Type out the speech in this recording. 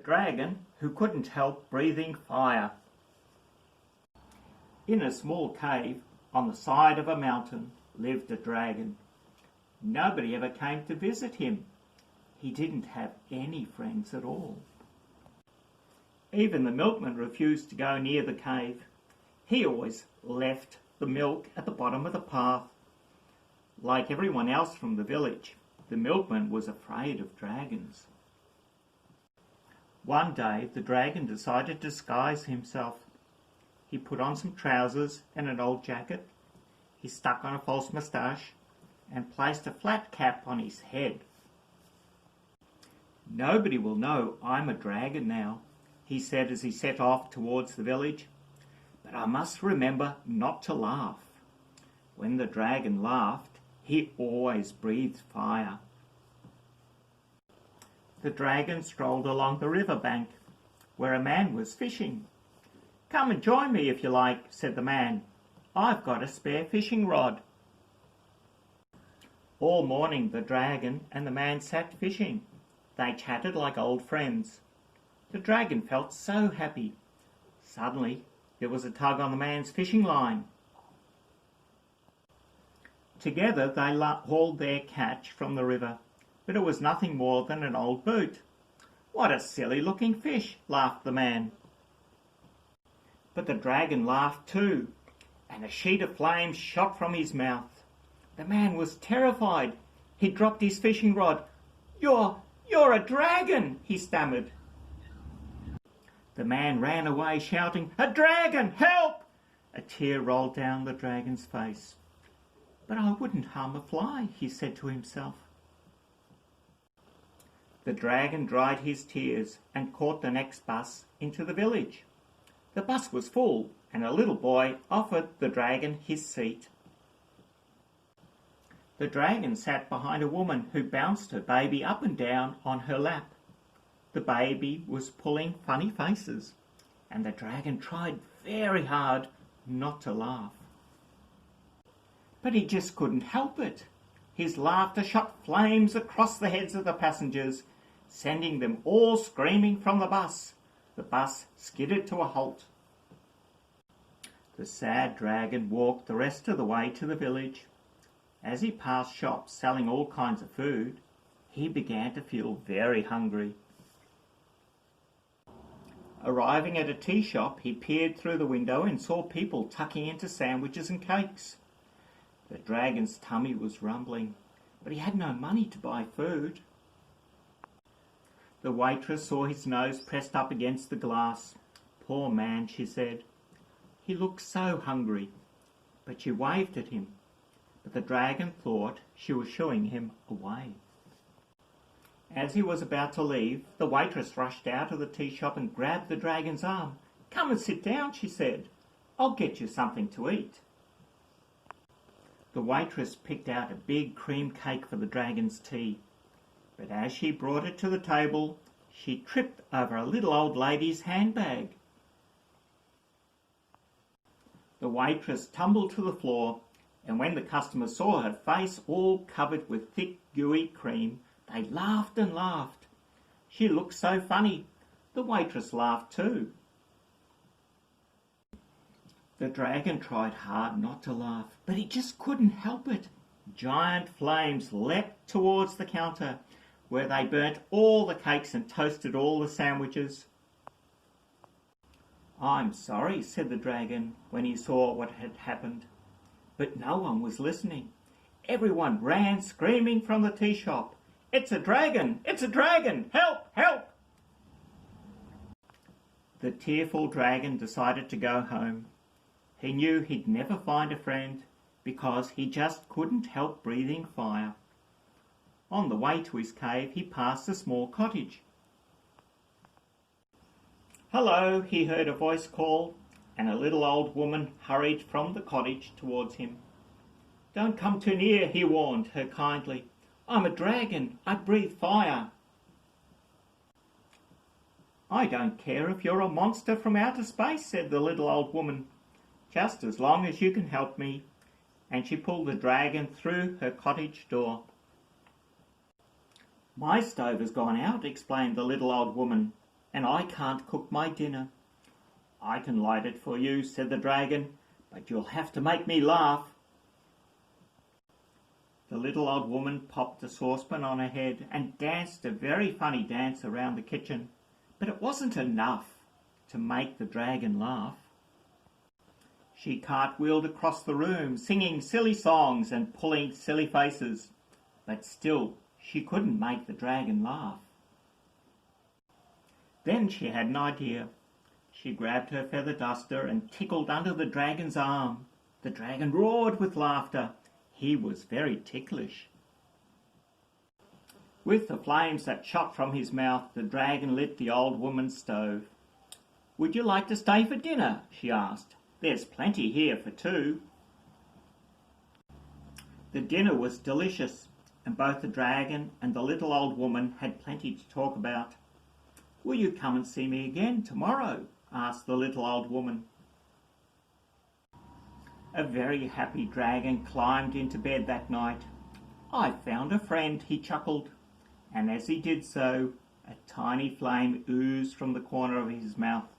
dragon who couldn't help breathing fire. In a small cave on the side of a mountain lived a dragon. Nobody ever came to visit him. He didn't have any friends at all. Even the milkman refused to go near the cave. He always left the milk at the bottom of the path. Like everyone else from the village, the milkman was afraid of dragons. One day the dragon decided to disguise himself. He put on some trousers and an old jacket. He stuck on a false moustache and placed a flat cap on his head. "Nobody will know I'm a dragon now," he said as he set off towards the village. "But I must remember not to laugh." When the dragon laughed, he always breathed fire. The dragon strolled along the river bank, where a man was fishing. "Come and join me if you like," said the man. "I've got a spare fishing rod." All morning the dragon and the man sat fishing. They chatted like old friends. The dragon felt so happy. Suddenly there was a tug on the man's fishing line. Together they hauled their catch from the river, but it was nothing more than an old boot. "What a silly-looking fish," laughed the man. But the dragon laughed too, and a sheet of flame shot from his mouth. The man was terrified. He dropped his fishing rod. You're a dragon," he stammered. The man ran away shouting, "A dragon! Help!" A tear rolled down the dragon's face. "But I wouldn't harm a fly," he said to himself. The dragon dried his tears and caught the next bus into the village. The bus was full, and a little boy offered the dragon his seat. The dragon sat behind a woman who bounced her baby up and down on her lap. The baby was pulling funny faces, and the dragon tried very hard not to laugh. But he just couldn't help it. His laughter shot flames across the heads of the passengers, sending them all screaming from the bus. The bus skidded to a halt. The sad dragon walked the rest of the way to the village. As he passed shops selling all kinds of food, he began to feel very hungry. Arriving at a tea shop, he peered through the window and saw people tucking into sandwiches and cakes. The dragon's tummy was rumbling, but he had no money to buy food. The waitress saw his nose pressed up against the glass. "Poor man," she said. "He looks so hungry." But she waved at him. But the dragon thought she was shooing him away. As he was about to leave, the waitress rushed out of the tea shop and grabbed the dragon's arm. "Come and sit down," she said. "I'll get you something to eat." The waitress picked out a big cream cake for the dragon's tea. But as she brought it to the table, she tripped over a little old lady's handbag. The waitress tumbled to the floor, and when the customers saw her face all covered with thick, gooey cream, they laughed and laughed. She looked so funny. The waitress laughed too. The dragon tried hard not to laugh, but he just couldn't help it. Giant flames leapt towards the counter, where they burnt all the cakes and toasted all the sandwiches. "I'm sorry," said the dragon when he saw what had happened. But no one was listening. Everyone ran screaming from the tea shop. "It's a dragon! It's a dragon! Help! Help!" The tearful dragon decided to go home. He knew he'd never find a friend because he just couldn't help breathing fire. On the way to his cave, he passed a small cottage. "Hello," he heard a voice call, and a little old woman hurried from the cottage towards him. "Don't come too near," he warned her kindly. "I'm a dragon. I breathe fire." "I don't care if you're a monster from outer space," said the little old woman, "just as long as you can help me." And she pulled the dragon through her cottage door. "My stove has gone out," explained the little old woman. and I can't cook my dinner." "I can light it for you," said the dragon, "but you'll have to make me laugh." The little old woman popped the saucepan on her head and danced a very funny dance around the kitchen, but it wasn't enough to make the dragon laugh. She cartwheeled across the room, singing silly songs and pulling silly faces, but still she couldn't make the dragon laugh. Then she had an idea. She grabbed her feather duster and tickled under the dragon's arm. The dragon roared with laughter. He was very ticklish. With the flames that shot from his mouth, the dragon lit the old woman's stove. "Would you like to stay for dinner?" she asked. "There's plenty here for two." The dinner was delicious, and both the dragon and the little old woman had plenty to talk about. "Will you come and see me again tomorrow?" asked the little old woman. A very happy dragon climbed into bed that night. "I've found a friend," he chuckled, and as he did so, a tiny flame oozed from the corner of his mouth.